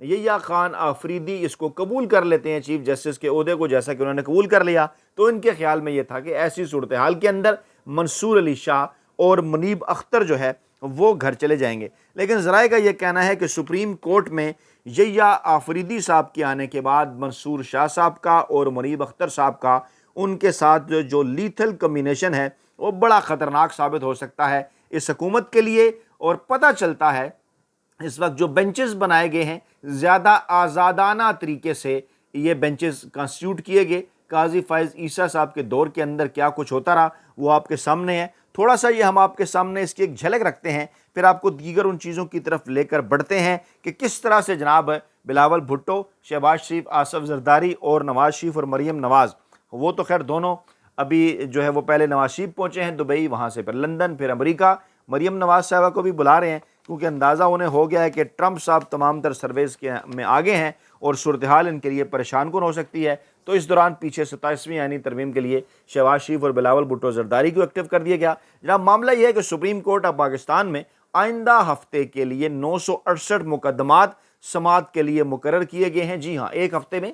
یحییٰ خان آفریدی اس کو قبول کر لیتے ہیں چیف جسٹس کے عہدے کو، جیسا کہ انہوں نے قبول کر لیا، تو ان کے خیال میں یہ تھا کہ ایسی صورتحال کے اندر منصور علی شاہ اور منیب اختر جو ہے وہ گھر چلے جائیں گے۔ لیکن ذرائع کا یہ کہنا ہے کہ سپریم کورٹ میں یحییٰ آفریدی صاحب کے آنے کے بعد منصور شاہ صاحب کا اور منیب اختر صاحب کا ان کے ساتھ جو لیتھل کمبینیشن ہے وہ بڑا خطرناک ثابت ہو سکتا ہے اس حکومت کے لیے۔ اور پتہ چلتا ہے اس وقت جو بینچز بنائے گئے ہیں زیادہ آزادانہ طریقے سے یہ بینچز کنسٹیٹیوٹ کیے گئے۔ قاضی فائز عیسیٰ صاحب کے دور کے اندر کیا کچھ ہوتا رہا وہ آپ کے سامنے ہے، تھوڑا سا یہ ہم آپ کے سامنے اس کی ایک جھلک رکھتے ہیں، پھر آپ کو دیگر ان چیزوں کی طرف لے کر بڑھتے ہیں کہ کس طرح سے جناب بلاول بھٹو، شہباز شریف، آصف زرداری اور نواز شریف اور مریم نواز، وہ تو خیر دونوں ابھی جو ہے وہ پہلے نواز شریف پہنچے ہیں دبئی، وہاں سے پھر لندن، پھر امریکہ، مریم نواز صاحبہ کو بھی بلا رہے ہیں کیونکہ اندازہ انہیں ہو گیا ہے کہ ٹرمپ صاحب تمام تر سرویز میں آگے ہیں اور صورتحال ان کے لیے پریشان کن ہو سکتی ہے۔ تو اس دوران پیچھے 27ویں آئینی ترمیم کے لیے شہباز شریف اور بلاول بھٹو زرداری کو ایکٹیو کر دیا گیا۔ جناب معاملہ یہ ہے کہ سپریم کورٹ آف پاکستان میں آئندہ ہفتے کے لیے 968 مقدمات سماعت کے لیے مقرر کیے گئے ہیں۔ جی ہاں، ایک ہفتے میں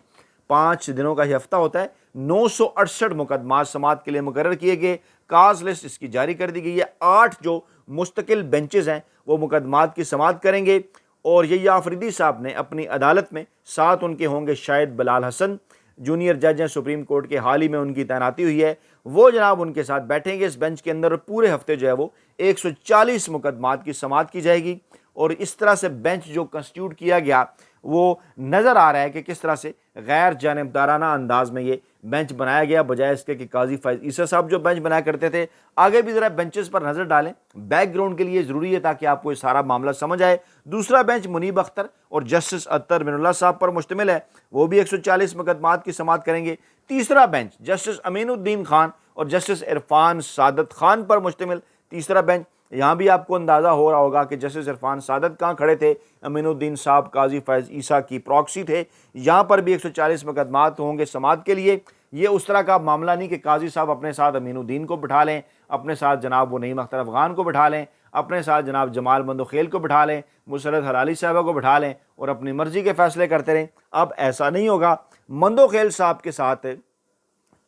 5 دنوں کا ہی ہفتہ ہوتا ہے، 968 مقدمات سماعت کے لیے مقرر کیے گئے۔ کاز لسٹ اس کی جاری کر دی گئی ہے۔ 8 جو مستقل بینچز ہیں وہ مقدمات کی سماعت کریں گے اور یحییٰ آفریدی صاحب نے اپنی عدالت میں، ساتھ ان کے ہوں گے شاہد بلال حسن، جونیئر جج ہیں سپریم کورٹ کے، حال ہی میں ان کی تعیناتی ہوئی ہے، وہ جناب ان کے ساتھ بیٹھیں گے اس بینچ کے اندر اور پورے ہفتے جو ہے وہ 140 مقدمات کی سماعت کی جائے گی۔ اور اس طرح سے بینچ جو کنسٹیٹیوٹ کیا گیا وہ نظر آ رہا ہے کہ کس طرح سے غیر جانبدارانہ انداز میں یہ بینچ بنایا گیا، بجائے اس کے کہ قاضی فائز عیسیٰ صاحب جو بینچ بنایا کرتے تھے۔ آگے بھی ذرا بینچز پر نظر ڈالیں، بیک گراؤنڈ کے لیے ضروری ہے تاکہ آپ کو یہ سارا معاملہ سمجھ آئے۔ دوسرا بینچ منیب اختر اور جسٹس اطہر من اللہ صاحب پر مشتمل ہے، وہ بھی 140 مقدمات کی سماعت کریں گے۔ تیسرا بینچ جسٹس امین الدین خان اور جسٹس عرفان سعادت خان پر مشتمل تیسرا بینچ، یہاں بھی آپ کو اندازہ ہو رہا ہوگا کہ جسٹس عرفان سعادت کہاں کھڑے تھے، امین الدین صاحب قاضی فائز عیسیٰ کی پراکسی تھے، یہاں پر بھی 140 مقدمات ہوں گے سماعت کے لیے۔ یہ اس طرح کا معاملہ نہیں کہ قاضی صاحب اپنے ساتھ امین الدین کو بٹھا لیں، اپنے ساتھ جناب وہ نعیم اختر افغان کو بٹھا لیں، اپنے ساتھ جناب جمال مندوخیل کو بٹھا لیں، مسرت حلالی صاحبہ کو بٹھا لیں اور اپنی مرضی کے فیصلے کرتے رہیں۔ اب ایسا نہیں ہوگا۔ مندوخیل صاحب کے ساتھ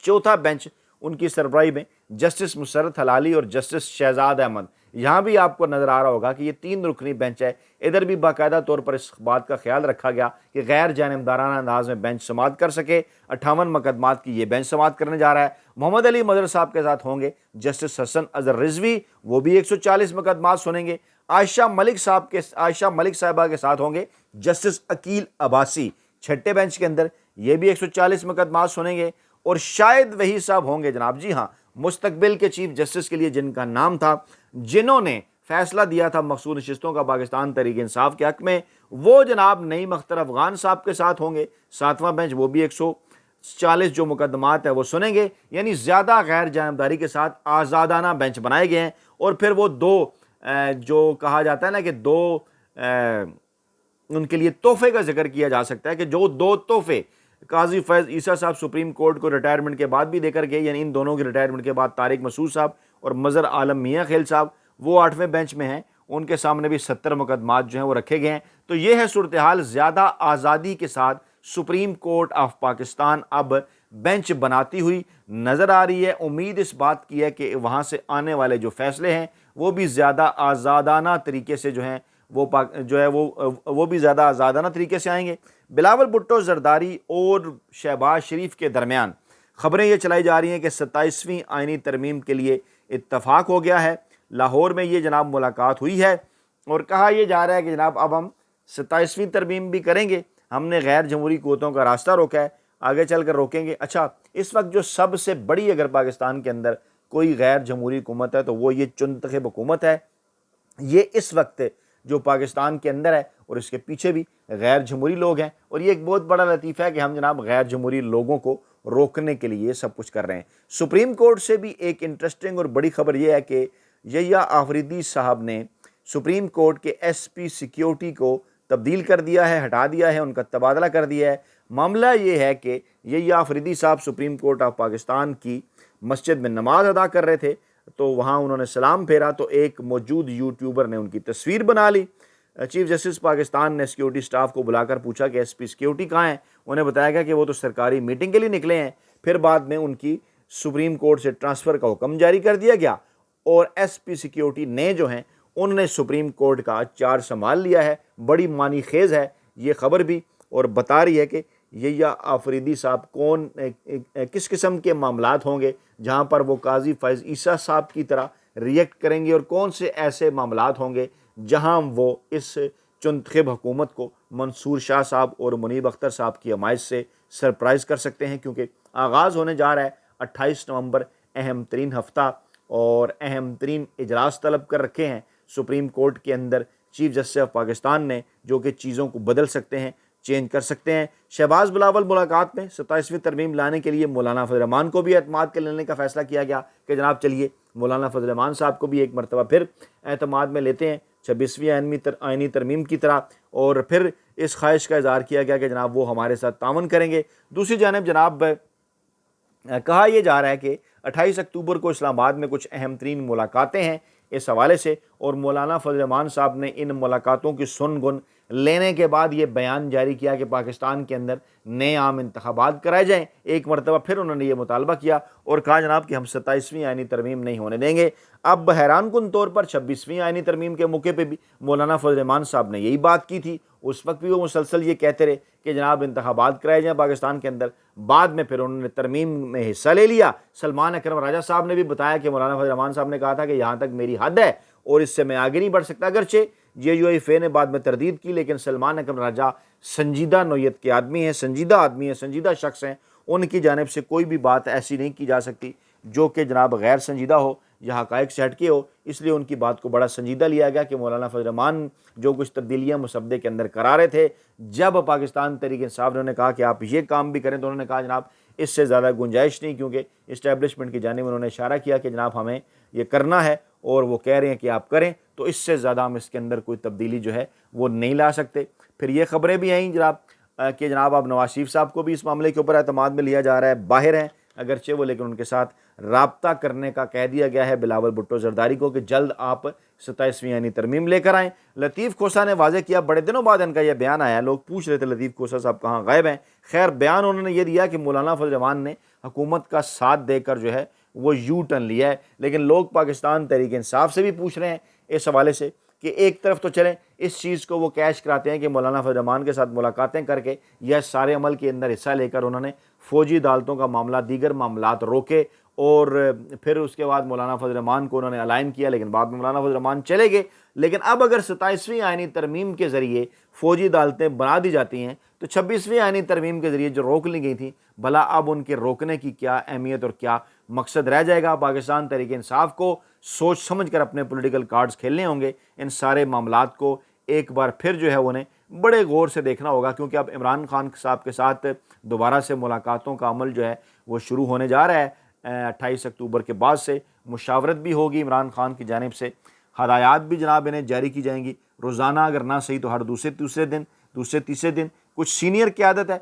چوتھا بینچ ان کی سربراہی میں جسٹس مسرت حلالی اور جسٹس شہزاد احمد، یہاں بھی آپ کو نظر آ رہا ہوگا کہ یہ 3 رکنی بینچ ہے۔ ادھر بھی باقاعدہ طور پر اس بات کا خیال رکھا گیا کہ غیر جانبدارانہ انداز میں بینچ سماعت کر سکے۔ 58 مقدمات کی یہ بینچ سماعت کرنے جا رہا ہے۔ محمد علی مظہر صاحب کے ساتھ ہوں گے جسٹس حسن اظہر رضوی، وہ بھی 140 مقدمات سنیں گے۔ عائشہ ملک صاحبہ کے ساتھ ہوں گے جسٹس عقیل عباسی، چھٹے بینچ کے اندر، یہ بھی 140 مقدمات سنیں گے۔ اور شاہد وحید صاحب ہوں گے جناب، جی ہاں، مستقبل کے چیف جسٹس کے لیے جن کا نام تھا، جنہوں نے فیصلہ دیا تھا مخصوص نشستوں کا پاکستان تحریک انصاف کے حق میں، وہ جناب نعیم اختر افغان صاحب کے ساتھ ہوں گے۔ 7واں بینچ، وہ بھی 140 جو مقدمات ہے وہ سنیں گے، یعنی زیادہ غیر جانبداری کے ساتھ آزادانہ بینچ بنائے گئے ہیں۔ اور پھر وہ 2 جو کہا جاتا ہے نا کہ 2 ان کے لیے تحفے کا ذکر کیا جا سکتا ہے کہ جو 2 تحفے قاضی فیض عیسیٰ صاحب سپریم کورٹ کو ریٹائرمنٹ کے بعد بھی دے کر گئے، یعنی ان دونوں کی ریٹائرمنٹ کے بعد طارق مسعود صاحب اور مظہر عالم میاں خیل صاحب، وہ 8ویں بینچ میں ہیں، ان کے سامنے بھی 70 مقدمات جو ہیں وہ رکھے گئے ہیں۔ تو یہ ہے صورتحال، زیادہ آزادی کے ساتھ سپریم کورٹ آف پاکستان اب بینچ بناتی ہوئی نظر آ رہی ہے۔ امید اس بات کی ہے کہ وہاں سے آنے والے جو فیصلے ہیں وہ بھی زیادہ آزادانہ طریقے سے جو ہیں وہ بھی زیادہ آزادانہ طریقے سے آئیں گے۔ بلاول بھٹو زرداری اور شہباز شریف کے درمیان خبریں یہ چلائی جا رہی ہیں کہ 27ویں آئینی ترمیم کے لیے اتفاق ہو گیا ہے۔ لاہور میں یہ جناب ملاقات ہوئی ہے اور کہا یہ جا رہا ہے کہ جناب اب ہم 27ویں ترمیم بھی کریں گے، ہم نے غیر جمہوری قوتوں کا راستہ روکا ہے، آگے چل کر روکیں گے۔ اچھا، اس وقت جو سب سے بڑی اگر پاکستان کے اندر کوئی غیر جمہوری حکومت ہے تو وہ یہ چنتخب حکومت ہے۔ یہ اس وقت جو پاکستان کے اندر ہے اور اس کے پیچھے بھی غیر جمہوری لوگ ہیں، اور یہ ایک بہت بڑا لطیفہ ہے کہ ہم جناب غیر جمہوری لوگوں کو روکنے کے لیے سب کچھ کر رہے ہیں۔ سپریم کورٹ سے بھی ایک انٹرسٹنگ اور بڑی خبر یہ ہے کہ یحییٰ آفریدی صاحب نے سپریم کورٹ کے ایس پی سیکیورٹی کو تبدیل کر دیا ہے، ہٹا دیا ہے، ان کا تبادلہ کر دیا ہے۔ معاملہ یہ ہے کہ یحییٰ آفریدی صاحب سپریم کورٹ آف پاکستان کی مسجد میں نماز ادا کر رہے تھے، تو وہاں انہوں نے سلام پھیرا تو ایک موجود یوٹیوبر نے ان کی تصویر بنا لی۔ چیف جسٹس پاکستان نے سیکیورٹی سٹاف کو بلا کر پوچھا کہ ایس پی سیکیورٹی کہاں ہیں. انہیں بتایا گیا کہ وہ تو سرکاری میٹنگ کے لیے نکلے ہیں. پھر بعد میں ان کی سپریم کورٹ سے ٹرانسفر کا حکم جاری کر دیا گیا اور ایس پی سیکیورٹی نے جو ہیں انہوں نے سپریم کورٹ کا چارج سنبھال لیا ہے. بڑی معنی خیز ہے یہ خبر بھی، اور بتا رہی ہے کہ یہ آفریدی صاحب کون کس قسم کے معاملات ہوں گے جہاں پر وہ قاضی فیض عیسیٰ صاحب کی طرح ریئیکٹ کریں گے، اور کون سے ایسے معاملات ہوں گے جہاں وہ اس چنتخب حکومت کو منصور شاہ صاحب اور منیب اختر صاحب کی حمایت سے سرپرائز کر سکتے ہیں. کیونکہ آغاز ہونے جا رہا ہے 28 نومبر، اہم ترین ہفتہ اور اہم ترین اجلاس طلب کر رکھے ہیں سپریم کورٹ کے اندر چیف جسٹس آف پاکستان نے، جو کہ چیزوں کو بدل سکتے ہیں، چینج کر سکتے ہیں. شہباز بلاول ملاقات میں 27ویں ترمیم لانے کے لیے مولانا فضل الرحمان کو بھی اعتماد کے لینے کا فیصلہ کیا گیا کہ جناب چلیے مولانا فضل الرحمان صاحب کو بھی ایک مرتبہ پھر اعتماد میں لیتے ہیں 26ویں آئینی ترمیم کی طرح، اور پھر اس خواہش کا اظہار کیا گیا کہ جناب وہ ہمارے ساتھ تعاون کریں گے. دوسری جانب جناب کہا یہ جا رہا ہے کہ 28 اکتوبر کو اسلام آباد میں کچھ اہم ترین ملاقاتیں ہیں اس حوالے سے، اور مولانا فضل الرحمان صاحب نے ان ملاقاتوں کی سن گن لینے کے بعد یہ بیان جاری کیا کہ پاکستان کے اندر نئے عام انتخابات کرائے جائیں. ایک مرتبہ پھر انہوں نے یہ مطالبہ کیا اور کہا جناب کہ ہم 27ویں آئینی ترمیم نہیں ہونے دیں گے. اب حیران کن طور پر 26ویں آئینی ترمیم کے موقع پہ بھی مولانا فضل الرحمان صاحب نے یہی بات کی تھی. اس وقت بھی وہ مسلسل یہ کہتے رہے کہ جناب انتخابات کرائے جائیں پاکستان کے اندر. بعد میں پھر انہوں نے ترمیم میں حصہ لے لیا. سلمان اکرم راجہ صاحب نے بھی بتایا کہ مولانا فضل الرحمان صاحب نے کہا تھا کہ یہاں تک میری حد ہے اور اس سے میں آگے نہیں بڑھ سکتا. اگرچہ JUIF نے بعد میں تردید کی، لیکن سلمان اکرم راجہ سنجیدہ نوعیت کے آدمی ہیں، سنجیدہ آدمی ہیں، سنجیدہ شخص ہیں. ان کی جانب سے کوئی بھی بات ایسی نہیں کی جا سکتی جو کہ جناب غیر سنجیدہ ہو یا حقائق سے ہٹ کے ہو. اس لیے ان کی بات کو بڑا سنجیدہ لیا گیا کہ مولانا فضل الرحمان جو کچھ تبدیلیاں مسودے کے اندر کرا رہے تھے، جب پاکستان تحریک انصاف نے کہا کہ آپ یہ کام بھی کریں تو انہوں نے کہا جناب اس سے زیادہ گنجائش نہیں، کیونکہ اسٹیبلشمنٹ کی جانب انہوں نے اشارہ کیا کہ جناب ہمیں یہ کرنا ہے اور وہ کہہ رہے ہیں کہ آپ کریں، تو اس سے زیادہ ہم اس کے اندر کوئی تبدیلی جو ہے وہ نہیں لا سکتے. پھر یہ خبریں بھی آئیں جناب کہ جناب اب نواز شریف صاحب کو بھی اس معاملے کے اوپر اعتماد میں لیا جا رہا ہے. باہر ہیں اگرچہ وہ، لیکن ان کے ساتھ رابطہ کرنے کا کہہ دیا گیا ہے بلاول بھٹو زرداری کو کہ جلد آپ 27ویں آئینی ترمیم لے کر آئیں. لطیف کھوسہ نے واضح کیا، بڑے دنوں بعد ان کا یہ بیان آیا، لوگ پوچھ رہے تھے لطیف کھوسہ صاحب کہاں غائب ہیں. خیر بیان انہوں نے یہ دیا کہ مولانا فضل الرحمان نے حکومت کا ساتھ دے کر جو ہے وہ یو ٹرن لیا ہے. لیکن لوگ پاکستان تحریک انصاف سے بھی پوچھ رہے ہیں اس حوالے سے کہ ایک طرف تو چلیں اس چیز کو وہ کیش کراتے ہیں کہ مولانا فضل الرحمان کے ساتھ ملاقاتیں کر کے یا سارے عمل کے اندر حصہ لے کر انہوں نے فوجی عدالتوں کا معاملہ، دیگر معاملات روکے، اور پھر اس کے بعد مولانا فضل الرحمان کو انہوں نے الائن کیا، لیکن بعد میں مولانا فضل الرحمان چلے گئے. لیکن اب اگر 27ویں آئینی ترمیم کے ذریعے فوجی عدالتیں بنا دی جاتی ہیں تو 26ویں آئینی ترمیم کے ذریعے جو روک لی گئی تھیں، بھلا اب ان کے روکنے کی کیا اہمیت اور کیا مقصد رہ جائے گا؟ پاکستان تحریک انصاف کو سوچ سمجھ کر اپنے پولیٹیکل کارڈز کھیلنے ہوں گے. ان سارے معاملات کو ایک بار پھر جو ہے انہیں بڑے غور سے دیکھنا ہوگا، کیونکہ اب عمران خان صاحب کے ساتھ دوبارہ سے ملاقاتوں کا عمل جو ہے وہ شروع ہونے جا رہا ہے. 28 اکتوبر کے بعد سے مشاورت بھی ہوگی عمران خان کی جانب سے، ہدایات بھی جناب انہیں جاری کی جائیں گی روزانہ، اگر نہ صحیح تو ہر دوسرے تیسرے دن. کچھ سینئر قیادت ہے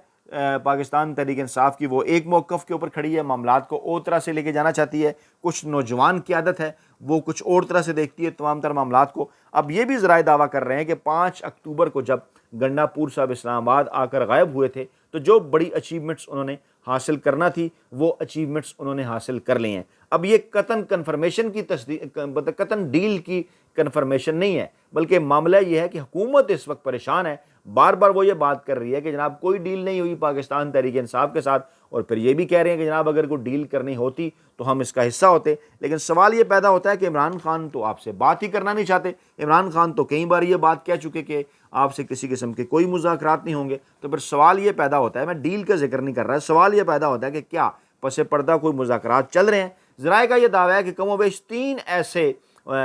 پاکستان تحریک انصاف کی، وہ ایک موقف کے اوپر کھڑی ہے، معاملات کو اور طرح سے لے کے جانا چاہتی ہے. کچھ نوجوان قیادت ہے وہ کچھ اور طرح سے دیکھتی ہے تمام تر معاملات کو. اب یہ بھی ذرائع دعویٰ کر رہے ہیں کہ 5 اکتوبر کو جب گنڈا پور صاحب اسلام آباد آ کر غائب ہوئے تھے تو جو بڑی اچیومنٹس انہوں نے حاصل کرنا تھی وہ اچیومنٹس انہوں نے حاصل کر لی ہیں. اب یہ قطن کنفرمیشن کی تصدیق، قطن ڈیل کی کنفرمیشن نہیں ہے، بلکہ معاملہ یہ ہے کہ حکومت اس وقت پریشان ہے. بار بار وہ یہ بات کر رہی ہے کہ جناب کوئی ڈیل نہیں ہوئی پاکستان تحریک انصاف کے ساتھ، اور پھر یہ بھی کہہ رہے ہیں کہ جناب اگر کوئی ڈیل کرنی ہوتی تو ہم اس کا حصہ ہوتے. لیکن سوال یہ پیدا ہوتا ہے کہ عمران خان تو آپ سے بات ہی کرنا نہیں چاہتے. عمران خان تو کئی بار یہ بات کہہ چکے کہ آپ سے کسی قسم کے کوئی مذاکرات نہیں ہوں گے. تو پھر سوال یہ پیدا ہوتا ہے، میں ڈیل کا ذکر نہیں کر رہا، سوال یہ پیدا ہوتا ہے کہ کیا پس پردہ کوئی مذاکرات چل رہے ہیں؟ ذرائع کا یہ دعویٰ ہے کہ کم و بیش 3 ایسے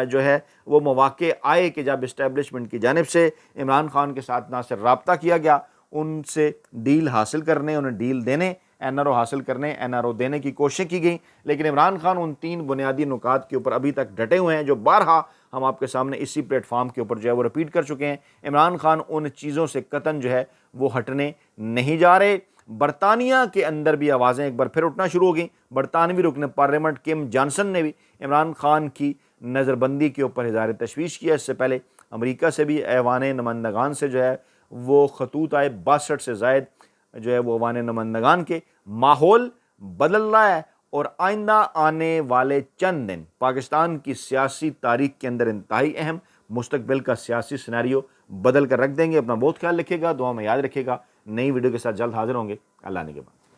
جو ہے وہ مواقع آئے کہ جب اسٹیبلشمنٹ کی جانب سے عمران خان کے ساتھ نہ صرف رابطہ کیا گیا، ان سے ڈیل حاصل کرنے، انہیں ڈیل دینے، NRO حاصل کرنے، NRO دینے کی کوشش کی گئی. لیکن عمران خان ان 3 بنیادی نکات کے اوپر ابھی تک ڈٹے ہوئے ہیں جو بارہا ہم آپ کے سامنے اسی پلیٹ فارم کے اوپر جو ہے وہ رپیٹ کر چکے ہیں. عمران خان ان چیزوں سے قطن جو ہے وہ ہٹنے نہیں جا رہے. برطانیہ کے اندر بھی آوازیں ایک بار پھر اٹھنا شروع ہو گئیں. برطانوی رکن پارلیمنٹ کم جانسن نے بھی عمران خان کی نظر بندی کے اوپر اظہار تشویش کیا. اس سے پہلے امریکہ سے بھی ایوان نمائندگان سے جو ہے وہ خطوط آئے، 62 سے زائد جو ہے وہ ایوان نمائندگان کے۔ ماحول بدل رہا ہے اور آئندہ آنے والے چند دن پاکستان کی سیاسی تاریخ کے اندر انتہائی اہم، مستقبل کا سیاسی سیناریو بدل کر رکھ دیں گے۔ اپنا بہت خیال رکھیے گا، دعا میں یاد رکھیے گا۔ نئی ویڈیو کے ساتھ جلد حاضر ہوں گے۔ اللہ نے کے بعد۔